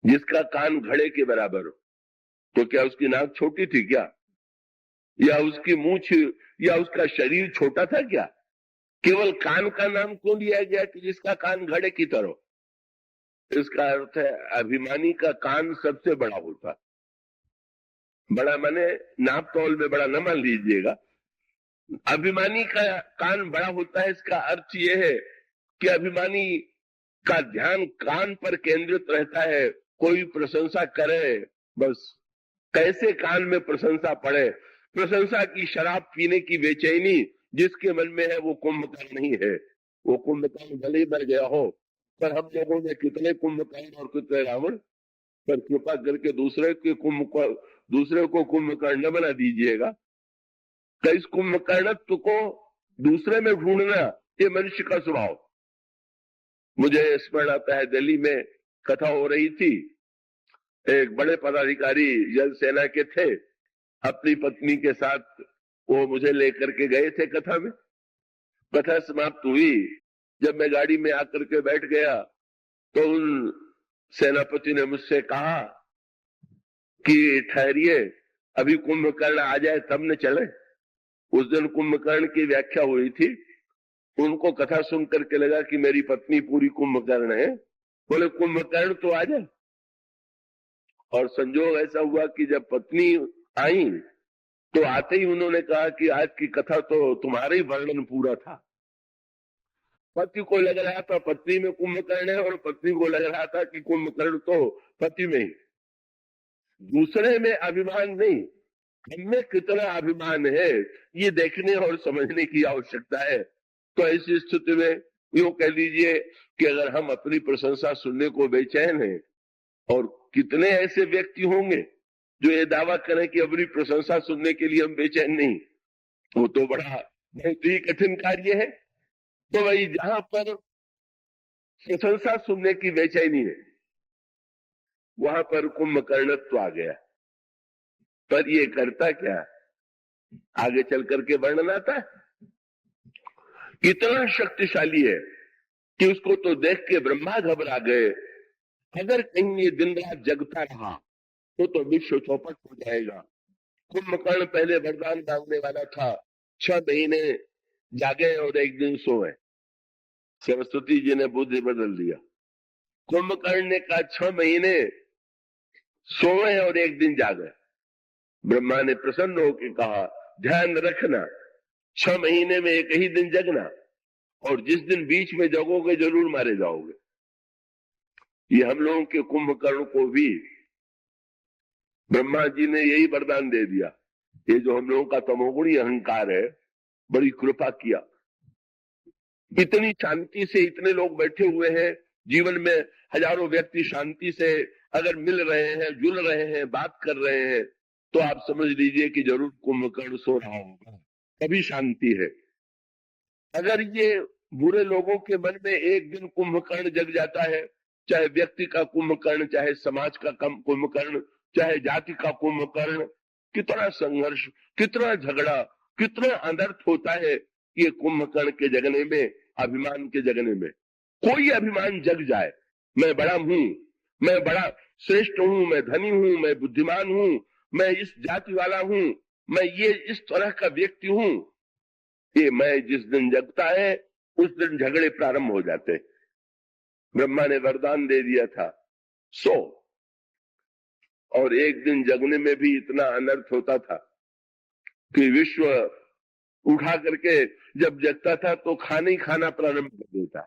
जिसका कान घड़े के बराबर हो, तो क्या उसकी नाक छोटी थी क्या, या उसकी मूछ, या उसका शरीर छोटा था क्या? केवल कान का नाम क्यों दिया गया कि जिसका कान घड़े की तरह? इसका अर्थ है अभिमानी का कान सबसे बड़ा होता। बड़ा माने नाप तौल में बड़ा न मान लीजिएगा, अभिमानी का कान बड़ा होता है। इसका अर्थ यह है कि अभिमानी का ध्यान कान पर केंद्रित रहता है। कोई प्रशंसा करे, बस कैसे कान में प्रशंसा पड़े। प्रशंसा की शराब पीने की बेचैनी जिसके मन में है वो कुंभकर्ण नहीं है। वो कुंभकर्ण भले ही मर गया हो, पर हम लोगों में कितने कुंभकर्ण और कितने रावण। पर कृपा करके दूसरे को कुंभकर्ण न बना दीजिएगा। तो इस कुंभकर्णत्व को दूसरे में ढूंढना ये मनुष्य का स्वभाव। मुझे स्मरण आता है, दिल्ली में कथा हो रही थी। एक बड़े पदाधिकारी जल सेना के थे, अपनी पत्नी के साथ वो मुझे लेकर के गए थे कथा में। कथा समाप्त हुई, जब मैं गाड़ी में आकर के बैठ गया तो उन सेनापति ने मुझसे कहा कि ठहरिए, अभी कुंभकर्ण आ जाए तब न चले। उस दिन कुंभकर्ण की व्याख्या हुई थी। उनको कथा सुन करके लगा कि मेरी पत्नी पूरी कुंभकर्ण है। बोले कुंभकर्ण तो आ जाए। और संजोग ऐसा हुआ कि जब पत्नी आई तो आते ही उन्होंने कहा कि आज की कथा तो तुम्हारा ही वर्णन पूरा था। पति को लग रहा था पत्नी में कुंभकर्ण है, और पत्नी को लग रहा था कि कुंभकर्ण तो पति में ही। दूसरे में अभिमान नहीं, हमें कितना अभिमान है ये देखने और समझने की आवश्यकता है। तो ऐसी स्थिति में यूं कह लीजिए कि अगर हम अपनी प्रशंसा सुनने को बेचैन हैं, और कितने ऐसे व्यक्ति होंगे जो ये दावा करें कि अपनी प्रशंसा सुनने के लिए हम बेचैन नहीं, वो तो बहुत ही कठिन कार्य है। तो भाई जहां पर प्रशंसा सुनने की बेचैनी है वहां पर कुंभकर्णत्व आ गया। पर ये करता क्या, आगे चल करके वर्णन आता है। इतना शक्तिशाली है कि उसको तो देख के ब्रह्मा घबरा गए। अगर कहीं ये दिन रात जगता रहा तो विश्व चौपट हो जाएगा। कुंभकर्ण पहले वरदान मांगने वाला था, 6 महीने जागे और एक दिन सोए। सरस्वती जी ने बुद्धि बदल दिया। कुंभकर्ण ने कहा 6 महीने सोए और एक दिन जागे। ब्रह्मा ने प्रसन्न होकर कहा ध्यान रखना, 6 महीने में एक ही दिन जगना, और जिस दिन बीच में जगोगे जरूर मारे जाओगे। ये हम लोगों के कुंभकर्ण को भी ब्रह्मा जी ने यही वरदान दे दिया। ये जो हम लोगों का तमोगुणी अहंकार है, बड़ी कृपा किया। इतनी शांति से इतने लोग बैठे हुए हैं, जीवन में हजारों व्यक्ति शांति से अगर मिल रहे हैं, जुल रहे हैं, बात कर रहे हैं, तो आप समझ लीजिए कि जरूर कुंभकर्ण सो रहा होगा, तभी शांति है। अगर ये बुरे लोगों के मन में एक दिन कुंभकर्ण जग जाता है, चाहे व्यक्ति का कुंभकर्ण, चाहे समाज का कुंभकर्ण, चाहे जाति का कुंभकर्ण, कितना संघर्ष, कितना झगड़ा, कितना अनर्थ होता है ये कुंभकर्ण के जगने में, अभिमान के जगने में। कोई अभिमान जग जाए, मैं बड़ा हूं, मैं बड़ा श्रेष्ठ हूं, मैं धनी हूं, मैं बुद्धिमान हूं, मैं इस जाति वाला हूं, मैं ये इस तरह का व्यक्ति हूं, ये मैं जिस दिन जगता है उस दिन झगड़े प्रारंभ हो जाते। ब्रह्मा ने वरदान दे दिया था सो, और एक दिन जगने में भी इतना अनर्थ होता था कि विश्व उठा करके जब जगता था तो खाना ही खाना प्रारंभ कर देता।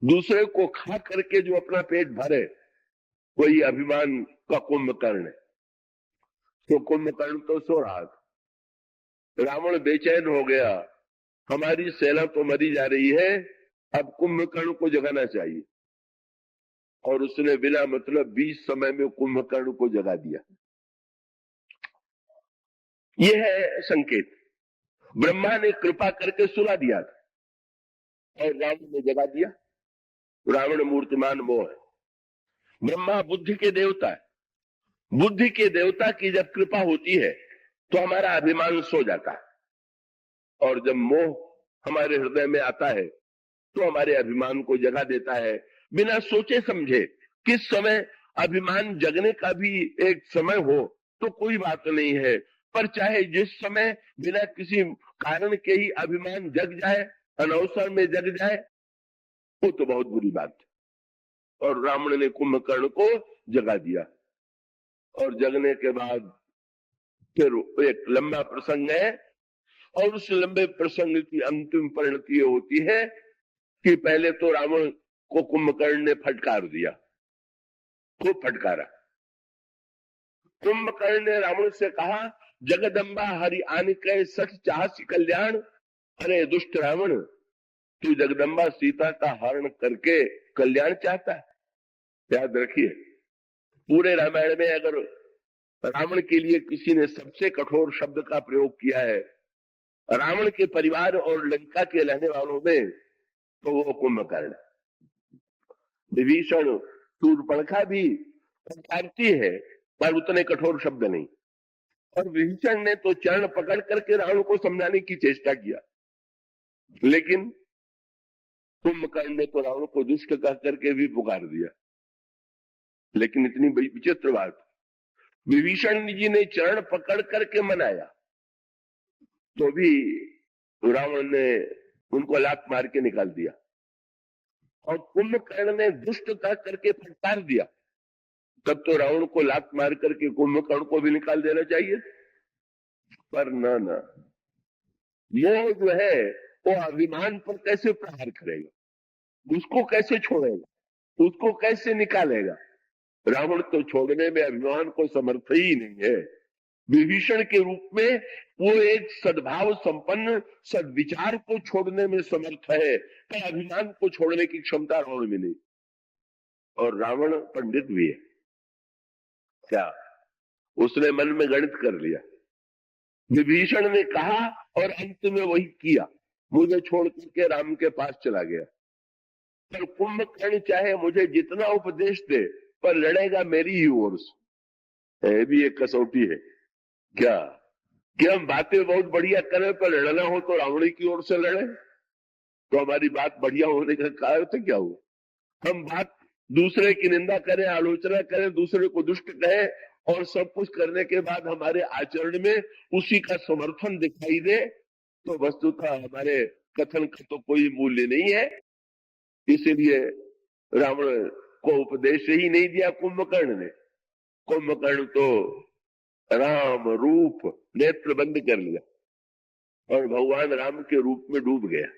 दूसरे को खा करके जो अपना पेट भरे वही अभिमान का कुंभकर्ण है। तो कुंभकर्ण तो सो रहा था। रावण बेचैन हो गया, हमारी सेना तो मरी जा रही है, अब कुंभकर्ण को जगाना चाहिए। और उसने बिना मतलब 20 समय में कुंभकर्ण को जगा दिया। यह है संकेत। ब्रह्मा ने कृपा करके सुला दिया था और रावण ने जगा दिया। रावण मूर्तिमान वो है। ब्रह्मा बुद्धि के देवता है। बुद्धि के देवता की जब कृपा होती है तो हमारा अभिमान सो जाता है, और जब मोह हमारे हृदय में आता है तो हमारे अभिमान को जगा देता है। बिना सोचे समझे किस समय अभिमान जगने का भी एक समय हो तो कोई बात नहीं है, पर चाहे जिस समय बिना किसी कारण के ही अभिमान जग जाए, अनवसर में जग जाए, वो तो बहुत बुरी बात है। और रावण ने कुंभकर्ण को जगा दिया, और जगने के बाद फिर एक लंबा प्रसंग है, और उस लंबे प्रसंग की अंतिम परिणति होती है कि पहले तो रावण को कुंभकर्ण ने फटकार दिया, खूब फटकारा। कुंभकर्ण ने रावण से कहा, जगदम्बा हरि आन के सठ चाहसी कल्याण। अरे दुष्ट रावण, तू जगदम्बा सीता का हरण करके कल्याण चाहता है? याद रखिए, पूरे रामायण में अगर रावण के लिए किसी ने सबसे कठोर शब्द का प्रयोग किया है रावण के परिवार और लंका के रहने वालों में, तो वो कुंभकर्ण। विभीषण शूर्पणखा भी फटकारती है, पर उतने कठोर शब्द नहीं। और विभीषण ने तो चरण पकड़ करके रावण को समझाने की चेष्टा किया, लेकिन कुंभकर्ण ने तो रावण को दुष्ट कह करके भी पुकार दिया। लेकिन इतनी विचित्र बात, विभीषण जी ने चरण पकड़ करके मनाया, तो भी रावण ने उनको लात मार के निकाल दिया। और कुंभकर्ण ने दुष्ट कह करके फटकार दिया, तब तो रावण को लात मार करके कुंभकर्ण को भी निकाल देना चाहिए। पर ना, ये जो है वो अभिमान पर कैसे प्रहार करेगा, उसको कैसे छोड़ेगा, उसको कैसे निकालेगा? रावण तो छोड़ने में अभिमान को समर्थ ही नहीं है। विभीषण के रूप में वो एक सद्भाव संपन्न सद्विचार को छोड़ने में समर्थ है, पर अभिमान को छोड़ने की क्षमता रावण में नहीं। और रावण पंडित भी है क्या? उसने मन में गणित कर लिया। विभीषण ने कहा और अंत में वही किया, मुझे छोड़ करके राम के पास चला गया। पर कुंभकर्ण चाहे मुझे जितना उपदेश दे, पर लड़ेगा मेरी ही ओर से। ये भी एक कसौटी है क्या कि हम बातें बहुत बढ़िया करें, पर लड़ना हो तो रावण की ओर से लड़े, तो हमारी बात बढ़िया होने का कारण तो क्या हुआ? हम बात दूसरे की निंदा करें, आलोचना करें, दूसरे को दुष्ट कहें, और सब कुछ करने के बाद हमारे आचरण में उसी का समर्थन दिखाई दे, तो वस्तुतः हमारे कथन का तो कोई मूल्य नहीं है। इसीलिए रावण को उपदेश ही नहीं दिया कुंभकर्ण ने। कुंभकर्ण तो राम रूप नेत्र बंद कर लिया और भगवान राम के रूप में डूब गया।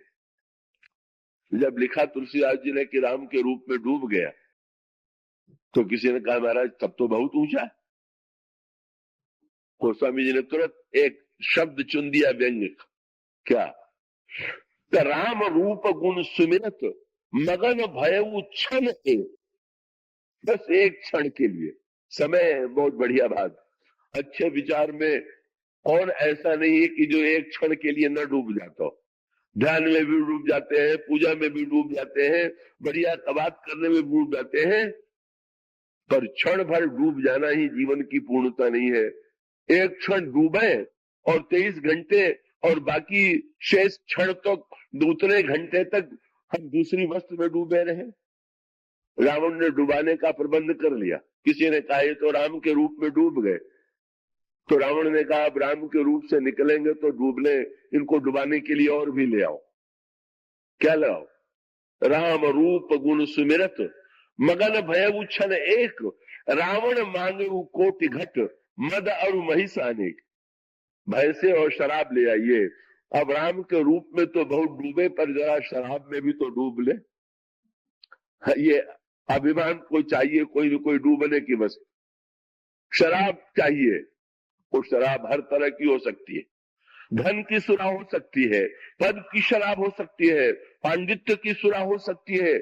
जब लिखा तुलसीदास जी ने कि राम के रूप में डूब गया, तो किसी ने कहा महाराज तब तो बहुत ऊंचा। गोस्वामी जी ने तुरंत एक शब्द चुन दिया व्यंग, क्या? राम रूप गुण सुमिरत मगन भयउ क्षण एक। बस एक क्षण के लिए, समय बहुत बढ़िया बात। अच्छे विचार में कौन ऐसा नहीं है कि जो एक क्षण के लिए न डूब जाता हो। ध्यान में भी डूब जाते हैं, पूजा में भी डूब जाते हैं, बढ़िया बात करने में डूब जाते हैं, पर क्षण भर डूब जाना ही जीवन की पूर्णता नहीं है। एक क्षण डूबे और 23 घंटे और बाकी शेष क्षण तो उतने घंटे तक हम दूसरी वस्तु में डूबे रहे। रावण ने डुबाने का प्रबंध कर लिया। किसी ने कहा ये तो राम के रूप में डूब गए, तो रावण ने कहा अब राम के रूप से निकलेंगे तो डूबने, इनको डुबाने के लिए और भी ले आओ। क्या लाओ? राम रूप गुण सुमिरत मगन भयउ क्षण एक। रावण मांगे कोटि घट मद और महिष अनेक। भैंसे और शराब ले आइए। अब राम के रूप में तो बहुत डूबे, पर जरा शराब में भी तो डूब ले। ये अभिमान को चाहिए कोई न कोई डूबने की वस्तु, शराब चाहिए। वो शराब हर तरह की हो सकती है, धन की सुरा हो सकती है, पद की शराब हो सकती है, पांडित्य की सुरा हो सकती है।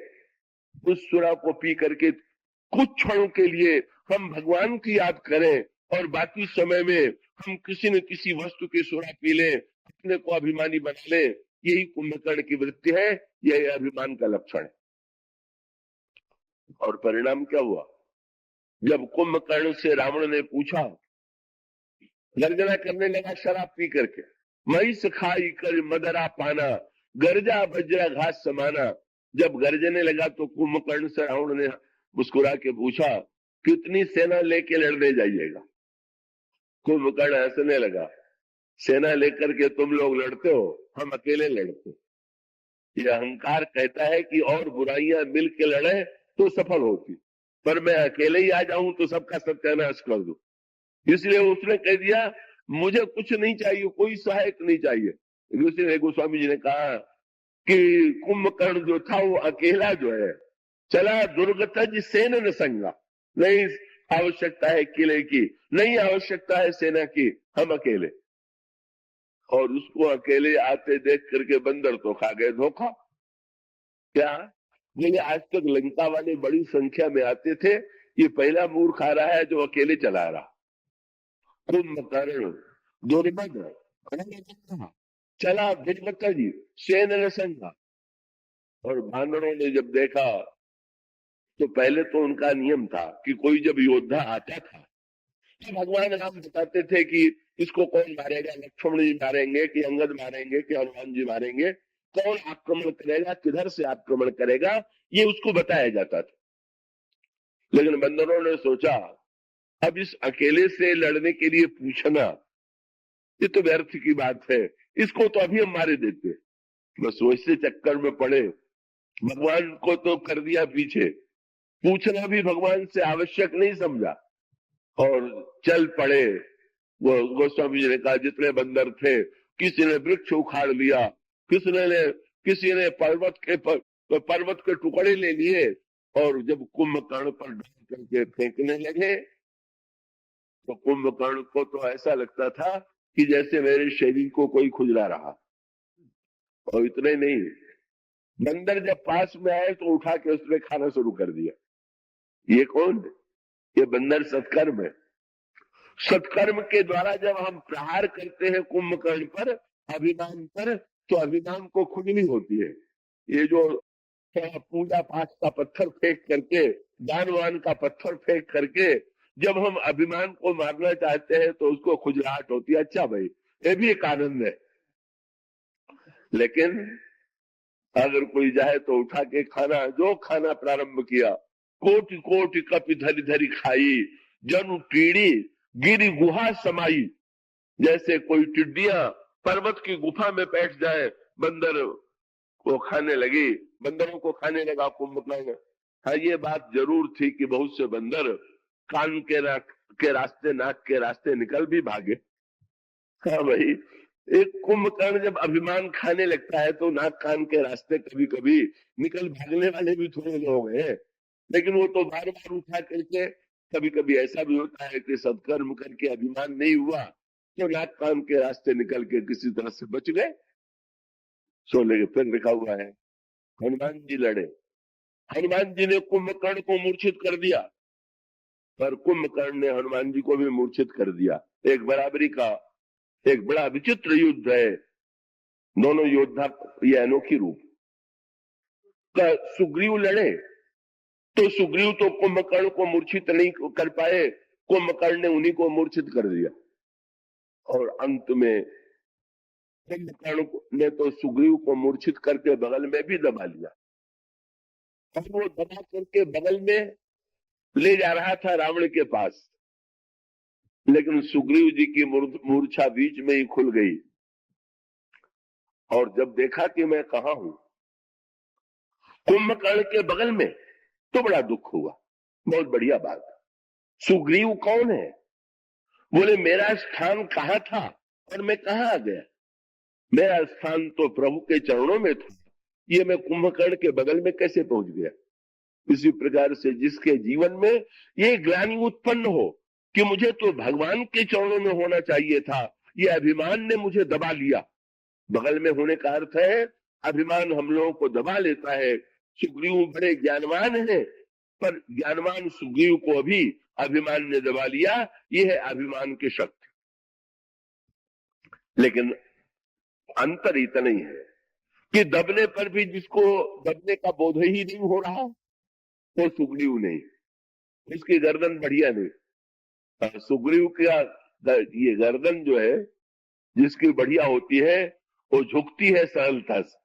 उस सुरा को पी करके कुछ क्षणों के लिए हम भगवान की याद करें, और बाकी समय में हम किसी न किसी वस्तु की सुरा पी लें, अपने को अभिमानी बना लें। यही कुंभकर्ण की वृत्ति है, यही अभिमान का लक्षण है। और परिणाम क्या हुआ? जब कुंभकर्ण से रावण ने पूछा, गर्जना करने लगा शराब पी करके, महिष खाई कर मदरा पाना गर्जा बजरा घास समाना। जब गर्जने लगा तो कुंभकर्ण से रावण ने मुस्कुरा के पूछा कितनी सेना लेके लड़ने जाइएगा? कुंभकर्ण हंसने लगा, सेना लेकर के तुम लोग लड़ते हो, हम अकेले लड़ते। ये अहंकार कहता है कि और बुराइयां मिल के लड़े तो सफल होती, पर मैं अकेले ही आ जाऊं तो सबका सत्यानाश कर दूं। इसलिए उसने कह दिया मुझे कुछ नहीं चाहिए, कोई सहायक नहीं चाहिए। इसलिए गोस्वामी जी ने कहा कि कुंभकर्ण जो था वो अकेला जो है चला दुर्गतज सेन न संगा, नहीं आवश्यकता है किले की, नहीं आवश्यकता है सेना की, हम अकेले। और उसको अकेले आते देख करके बंदर तो खा गए धोखा। क्या ये आज तक लंका वाले बड़ी संख्या में आते थे, ये पहला मूर्ख आ रहा है जो अकेले चला रहा। कुंभकर्ण दुर्बल चला दुर्गत जी सेन न संगा। और बानरों ने जब देखा तो पहले तो उनका नियम था कि कोई जब योद्धा आता था तो भगवान राम बताते थे कि इसको कौन मारेगा, लक्ष्मण जी मारेंगे कि अंगद मारेंगे कि हनुमान जी मारेंगे, कौन आक्रमण करेगा, किधर से आक्रमण करेगा, ये उसको बताया जाता था। लेकिन बंदरों ने सोचा अब इस अकेले से लड़ने के लिए पूछना ये तो व्यर्थ की बात है, इसको तो अभी हम मारे देते। बस वैसे चक्कर में पड़े, भगवान को तो कर दिया पीछे, पूछना भी भगवान से आवश्यक नहीं समझा और चल पड़े। वो गोस्वामी जी ने कहा जितने बंदर थे, किसी ने वृक्ष उखाड़ लिया, किसी ने पर्वत के टुकड़े ले लिए, और जब कुंभकर्ण पर डाल करके फेंकने लगे तो कुंभकर्ण को तो ऐसा लगता था कि जैसे मेरे शरीर को कोई खुजला रहा। और इतने नहीं, बंदर जब पास में आए तो उठा के उसने खाना शुरू कर दिया। ये कौन? ये बंदर सत्कर्म है। सत्कर्म के द्वारा जब हम प्रहार करते हैं कुंभकर्ण पर, अभिमान पर, तो अभिमान को खुजली होती है। ये जो पूजा पाठ का पत्थर फेंक करके, दानवान का पत्थर फेंक करके जब हम अभिमान को मारना चाहते हैं तो उसको खुजलाहट होती है। अच्छा भाई, ये भी एक आनंद है। लेकिन अगर कोई जाए तो उठा के खाना, जो खाना प्रारंभ किया, कोटि कोटि कपि धरी धरी खाई, जनु कीड़ी गिरी गुहा समाई। जैसे कोई टिड्डियां पर्वत की गुफा में बैठ जाए, बंदर को खाने लगी, बंदरों को खाने लगा कुंभकर्ण। हाँ, ये बात जरूर थी कि बहुत से बंदर कान के रास्ते, नाक के रास्ते निकल भी भागे। हाँ भाई, एक कुंभकर्ण जब अभिमान खाने लगता है तो नाक कान के रास्ते कभी कभी निकल भागने वाले भी थोड़े लोग हैं। लेकिन वो तो बार बार उठा करके, कभी कभी ऐसा भी होता है कि सत्कर्म करके अभिमान नहीं हुआ तो नाक कान के रास्ते निकल के किसी तरह से बच गए। सोले फिर लिखा हुआ है हनुमान जी लड़े, हनुमान जी ने कुंभकर्ण को मूर्छित कर दिया, पर कुंभकर्ण ने हनुमान जी को भी मूर्छित कर दिया। एक बराबरी का एक बड़ा विचित्र युद्ध है। दोनों योद्धा ये अनोखी रूप का। सुग्रीव लड़े तो सुग्रीव तो कुंभकर्ण को मूर्छित नहीं कर पाए, कुंभकर्ण ने उन्हीं को मूर्छित कर दिया। और अंत में कुंभकर्ण ने तो सुग्रीव को मूर्छित करके बगल में भी दबा लिया। और वो दबा करके बगल में ले जा रहा था रावण के पास, लेकिन सुग्रीव जी की मूर्छा बीच में ही खुल गई। और जब देखा कि मैं कहां हूं, कुंभकर्ण के बगल में, तो बड़ा दुख हुआ। बहुत बढ़िया बात। सुग्रीव कौन है? बोले मेरा स्थान कहाँ था और मैं कहाँ आ गया? मेरा स्थान तो प्रभु के चरणों में था, ये मैं कुंभकर्ण के बगल में कैसे पहुंच गया? इसी प्रकार से जिसके जीवन में ये ग्लानि उत्पन्न हो कि मुझे तो भगवान के चरणों में होना चाहिए था, ये अभिमान ने मुझे दबा लिया। बगल में होने का अर्थ है अभिमान हम लोगों को दबा लेता है। सुग्रीव बड़े ज्ञानवान है, पर ज्ञानवान सुग्रीव को भी अभिमान ने दबा लिया। ये है अभिमान की शक्ति। लेकिन अंतर इतना ही है कि दबने पर भी जिसको दबने का बोध ही नहीं हो रहा वो सुग्रीव नहीं, इसकी गर्दन बढ़िया नहीं। सुग्रीव का ये गर्दन जो है जिसकी बढ़िया होती है वो झुकती है सरलता से।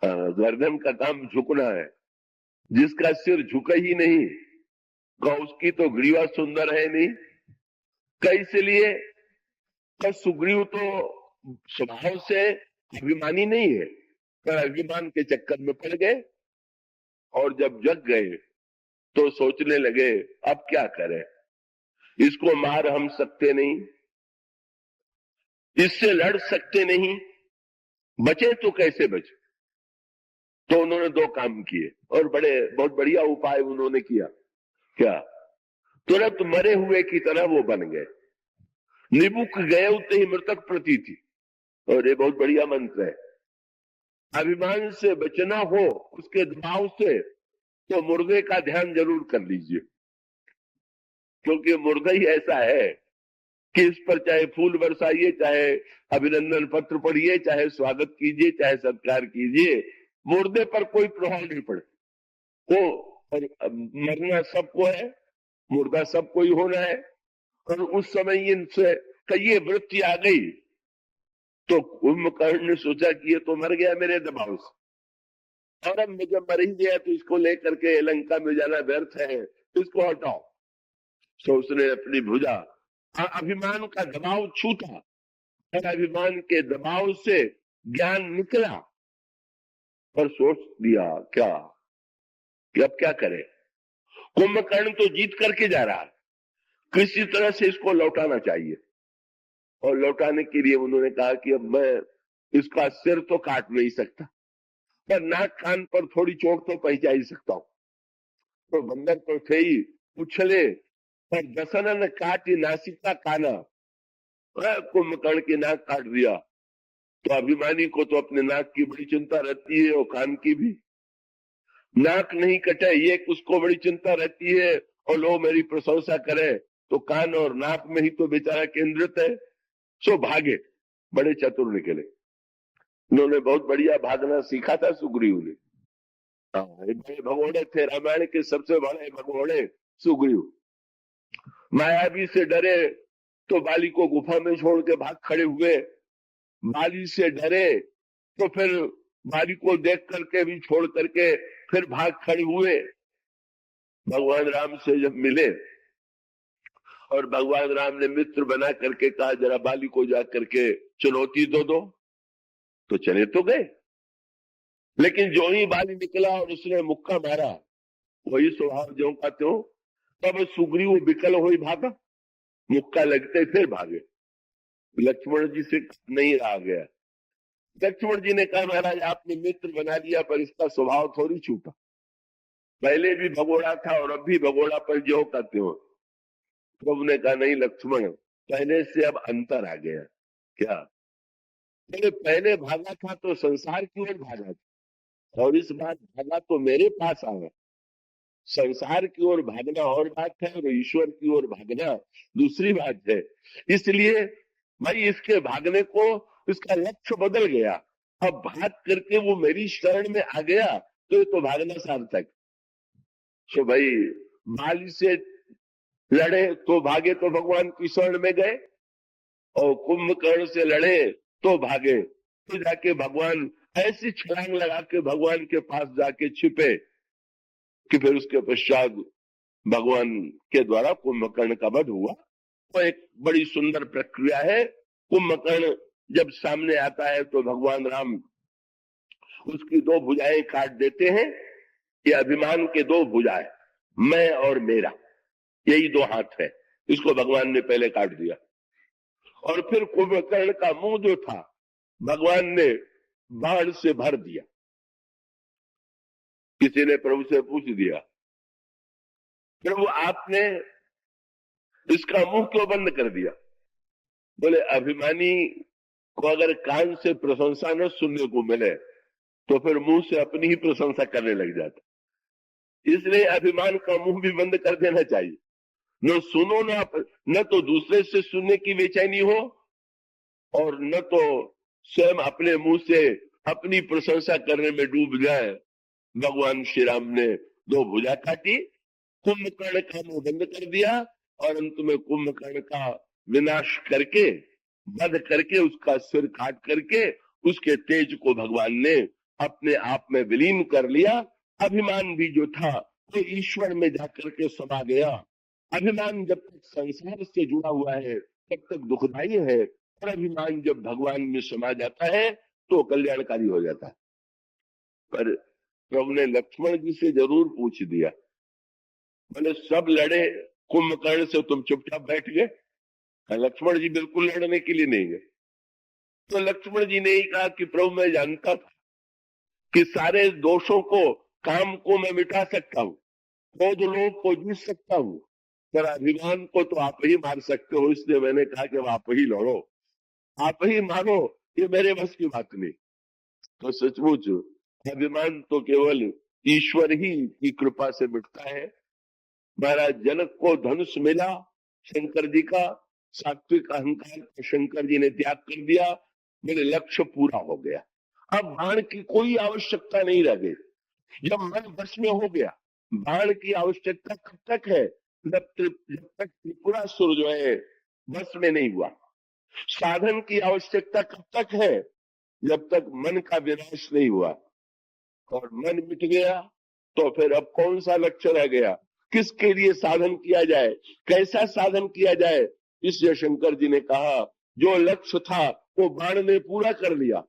गर्दन का काम झुकना है। जिसका सिर झुका ही नहीं का उसकी तो ग्रीवा सुंदर है नहीं, कैसे लिए का सुग्रीव तो स्वभाव से अभिमानी नहीं है, पर अभिमान के चक्कर में पड़ गए और जब जग गए तो सोचने लगे अब क्या करें, इसको मार हम सकते नहीं, इससे लड़ सकते नहीं, बचे तो कैसे बचे। तो उन्होंने दो काम किए और बहुत बढ़िया उपाय उन्होंने किया। क्या? तुरंत मरे हुए की तरह वो बन गए, निबुक गए उतने ही मृतक प्रतीति। और ये बहुत बढ़िया मंत्र है। अभिमान से बचना हो उसके दबाव से तो मुर्दे का ध्यान जरूर कर लीजिए, क्योंकि मुर्दा ही ऐसा है कि इस पर चाहे फूल बरसाइए, चाहे अभिनंदन पत्र पढ़िए, चाहे स्वागत कीजिए, चाहे सत्कार कीजिए, मुर्दे पर कोई प्रभाव नहीं पड़े। वो और मरना सबको है, मुर्दा सबको ही होना है। और उस समय इनसे कई वृत्ति आ गई तो कुंभकर्ण ने सोचा कि ये तो मर गया मेरे दबाव से, और अब मैं जब मर ही गया तो इसको लेकर के लंका में जाना व्यर्थ है, इसको हटाओ। तो उसने अपनी भुजा अभिमान का दबाव छूटा और अभिमान के दबाव से ज्ञान निकला और सोच दिया क्या कि अब क्या करे। कुंभकर्ण तो जीत करके जा रहा, किसी तरह से इसको लौटाना चाहिए। और लौटाने के लिए उन्होंने कहा कि अब मैं इसका सिर तो काट नहीं सकता, पर नाक कान पर थोड़ी चोट तो पहुंचा ही सकता हूं। तो बंदर तो थे ही उछले और दसनन काटी नासिका काना, कुंभकर्ण की नाक काट दिया। तो अभिमानी को तो अपने नाक की बड़ी चिंता रहती है और कान की भी। नाक नहीं कटे ये उसको बड़ी चिंता रहती है, और लोग मेरी प्रशंसा करे तो कान और नाक में ही तो बेचारा केंद्रित है। सो भागे, बड़े चतुर निकले। उन्होंने बहुत बढ़िया भागना सीखा था सुग्रीव ने। बड़े भगोड़े थे, रामायण के सबसे बड़े भगोड़े सुग्रीव। मायावी से डरे तो बाली को गुफा में छोड़ के भाग खड़े हुए, बाली से डरे तो फिर बाली को देख करके भी छोड़ करके फिर भाग खड़े हुए। भगवान राम से जब मिले और भगवान राम ने मित्र बना करके कहा जरा बाली को जा करके चुनौती दो, तो चले तो गए, लेकिन जो ही बाली निकला और उसने मुक्का मारा, वही स्वभाव जो का त्यों, तब सुग्रीव विकल हो भागा, मुक्का लगते फिर भागे। लक्ष्मण जी से नहीं रहा गया। लक्ष्मण जी ने कहा महाराज आपने मित्र बना दिया, पर इसका स्वभाव थोड़ी छूटा, पहले भी भगोड़ा था और अब भी भगोड़ा पर जो का त्यों। प्रभु ने कहा नहीं लक्ष्मण, पहले से अब अंतर आ गया। क्या? पहले भागा था तो संसार की ओर भागा था, और इस बार भागा तो मेरे पास आया। संसार की ओर भागना और बात है और ईश्वर की ओर भागना दूसरी बात है। इसलिए भाई इसके भागने को इसका लक्ष्य बदल गया, अब भाग करके वो मेरी शरण में आ गया तो ये तो भागना सार्थक। तो भाई बाली से लड़े तो भागे तो भगवान की शरण में गए, और कुंभकर्ण से लड़े तो भागे, तो जाके भगवान ऐसी छलांग लगा के भगवान के पास जाके छिपे कि फिर उसके पश्चात भगवान के द्वारा कुंभकर्ण का वध हुआ। तो एक बड़ी सुंदर प्रक्रिया है। कुंभकर्ण जब सामने आता है तो भगवान राम उसकी दो भुजाएं काट देते हैं। ये अभिमान के दो भुजाएं, मैं और मेरा, यही दो हाथ है, इसको भगवान ने पहले काट दिया। और फिर कुंभकर्ण का मुंह जो था भगवान ने बाण से भर दिया। किसी ने प्रभु से पूछ दिया प्रभु आपने इसका मुंह क्यों बंद कर दिया? बोले अभिमानी को अगर कान से प्रशंसा न सुनने को मिले तो फिर मुंह से अपनी ही प्रशंसा करने लग जाता, इसलिए अभिमान का मुंह भी बंद कर देना चाहिए। न सुनो न तो दूसरे से सुनने की बेचैनी हो, और न तो स्वयं अपने मुंह से अपनी प्रशंसा करने में डूब जाए। भगवान श्री राम ने दो भुजा काटी, कुंभकर्ण का मुंह बंद कर दिया, और अंत में कुंभकर्ण का विनाश करके, वध करके, उसका सिर काट करके उसके तेज को भगवान ने अपने आप में विलीन कर लिया। अभिमान भी जो था तो ईश्वर में जाकर के समा गया। अभिमान जब तक संसार से जुड़ा हुआ है तब तक दुखदाई है, और अभिमान जब भगवान में समा जाता है तो कल्याणकारी हो जाता है। पर प्रभु ने लक्ष्मण जी से जरूर पूछ दिया, बोले सब लड़े कुंभकर्ण से, तुम चुपचाप बैठ गए? लक्ष्मण जी बिल्कुल लड़ने के लिए नहीं गए। तो लक्ष्मण जी ने ही कहा कि प्रभु मैं जानता था कि सारे दोषों को, काम को मैं मिटा सकता हूँ, क्रोध लोभ को जीत सकता हूँ, पर अभिमान को तो आप ही मार सकते हो, इसलिए मैंने कहा कि आप ही लड़ो, आप ही मारो, ये मेरे बस की बात नहीं। तो सचमुच अभिमान तो केवल ईश्वर ही की कृपा से मिटता है। महाराज जनक को धनुष मिला शंकर जी का, सात्विक अहंकार का शंकर जी ने त्याग कर दिया, मेरे लक्ष्य पूरा हो गया। अब बाण की कोई आवश्यकता नहीं रह गई। जब मन वश में हो गया, बाण की आवश्यकता कब तक है? जब तक त्रिपुरासुर जो है वश में नहीं हुआ। साधन की आवश्यकता कब तक है? जब तक मन का विनाश नहीं हुआ। और मन मिट गया तो फिर अब कौन सा लक्ष्य रह गया? किसके लिए साधन किया जाए, कैसा साधन किया जाए? इसलिए शंकर जी ने कहा जो लक्ष्य था वो बाण ने पूरा कर लिया,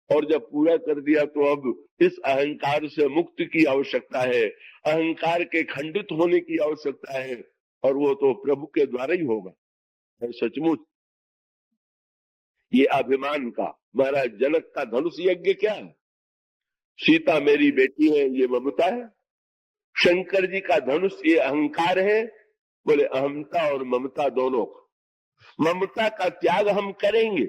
और जब पूरा कर दिया तो अब इस अहंकार से मुक्ति की आवश्यकता है, अहंकार के खंडित होने की आवश्यकता है, और वो तो प्रभु के द्वारा ही होगा। सचमुच ये अभिमान का, महाराज जनक का धनुष यज्ञ क्या है? सीता मेरी बेटी है, ये ममता है। शंकर जी का धनुष ये अहंकार है। बोले अहमता और ममता दोनों। ममता का त्याग हम करेंगे।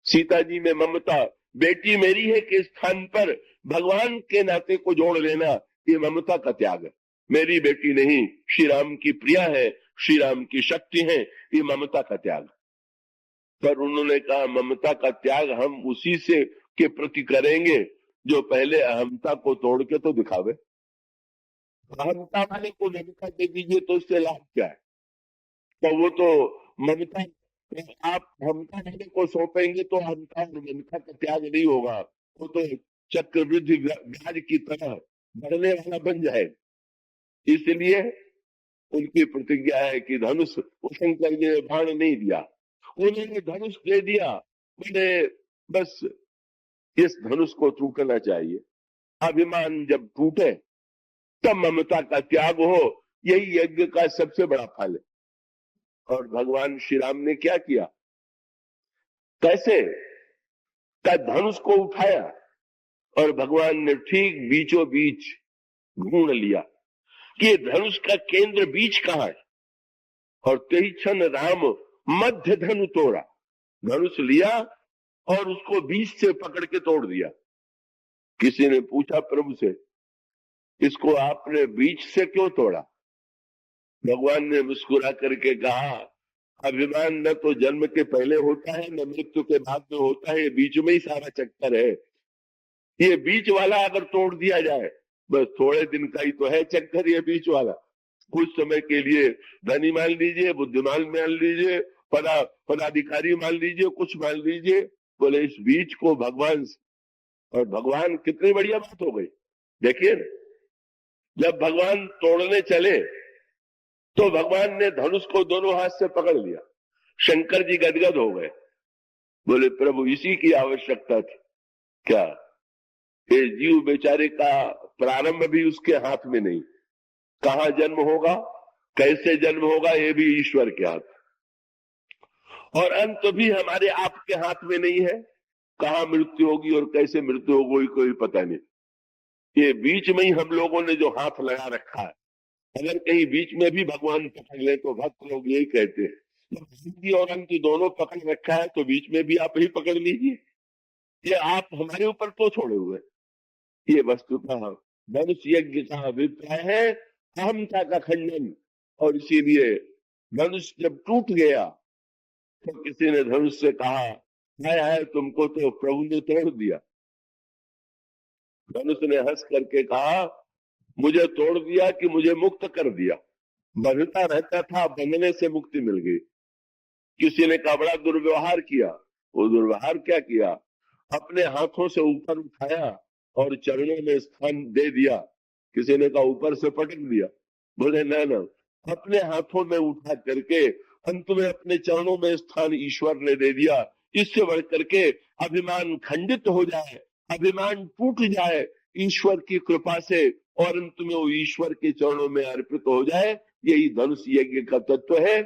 सीता जी में ममता, बेटी मेरी है के स्थान पर भगवान के नाते को जोड़ लेना, ये ममता का त्याग है। मेरी बेटी नहीं, श्री राम की प्रिया है, श्री राम की शक्ति है, ये ममता का त्याग। पर उन्होंने कहा ममता का त्याग हम उसी से के प्रति करेंगे जो पहले अहमता को तोड़ के तो दिखावे। अहमता वाले को ममता दे दीजिए तो उससे लाभ क्या है? तो वो तो ममता, आप ममता वाले को सौंपेंगे तो अहमता और ममता का त्याग नहीं होगा, वो तो चक्रवृद्धि ब्याज की तरह बढ़ने वाला बन जाए। इसलिए उनकी प्रतिज्ञा है कि धनुष, शंकर जी ने बाण नहीं दिया, उन्होंने धनुष दे दिया। मैंने बस इस धनुष को टूटना चाहिए। अभिमान जब टूटे तब ममता का त्याग हो, यही यज्ञ का सबसे बड़ा फल है। और भगवान श्री राम ने क्या किया? कैसे? का धनुष को उठाया और भगवान ने ठीक बीचों बीच ढूंढ लिया कि ये धनुष का केंद्र बीच कहां है, और कई क्षण राम मध्य धनु तोड़ा। धनुष लिया और उसको बीच से पकड़ के तोड़ दिया। किसी ने पूछा प्रभु से, इसको आपने बीच से क्यों तोड़ा? भगवान ने मुस्कुरा करके कहा, अभिमान न तो जन्म के पहले होता है न मृत्यु के बाद में होता है, बीच में ही सारा चक्कर है। ये बीच वाला अगर तोड़ दिया जाए, बस थोड़े दिन का ही तो है चक्कर ये बीच वाला। कुछ समय के लिए धनी मान लीजिए, बुद्धिमान मान लीजिए, पदाधिकारी मान लीजिए, कुछ मान लीजिए, बोले इस बीच को भगवान, और भगवान कितनी बढ़िया बात हो गई। देखिए जब भगवान तोड़ने चले तो भगवान ने धनुष को दोनों हाथ से पकड़ लिया। शंकर जी गदगद हो गए, बोले प्रभु इसी की आवश्यकता थी क्या? ये जीव बेचारे का प्रारंभ भी उसके हाथ में नहीं, कहां जन्म होगा, कैसे जन्म होगा, ये भी ईश्वर के हाथ, और अंत भी हमारे आपके हाथ में नहीं है। कहां मृत्यु होगी और कैसे मृत्यु होगी कोई पता नहीं। ये बीच में ही हम लोगों ने जो हाथ लगा रखा है, अगर कहीं बीच में भी भगवान पकड़ ले तो भक्त लोग यही कहते हैं, हिंदी और अंत दोनों पकड़ रखा है तो बीच में भी आप ही पकड़ लीजिए। ये आप हमारे ऊपर तो छोड़े हुए। ये वस्तुतः धनुष यज्ञ का अभिप्राय है अहमता का खंडन, और इसीलिए धनुष जब टूट गया तो किसी ने धनुष से कहा, है तुमको तो प्रभु ने तोड़ दिया। धनुष ने हंस करके कहा, मुझे तोड़ दिया कि मुझे मुक्त कर दिया। बंधता रहता था, बंधने से मुक्ति मिल गई। किसी ने कहा बड़ा दुर्व्यवहार किया। वो दुर्व्यवहार क्या किया? अपने हाथों से ऊपर उठाया और चरणों में स्थान दे दिया किसी ने कहा ऊपर से पटक दिया। बोले ना ना, अपने हाथों में उठा करके अंत में अपने चरणों में स्थान ईश्वर ने दे दिया। इससे बढ़ करके अभिमान खंडित हो जाए, अभिमान टूट जाए ईश्वर की कृपा से, और अंत में वो ईश्वर के चरणों में अर्पित हो जाए, यही धनुष यज्ञ का तत्व है।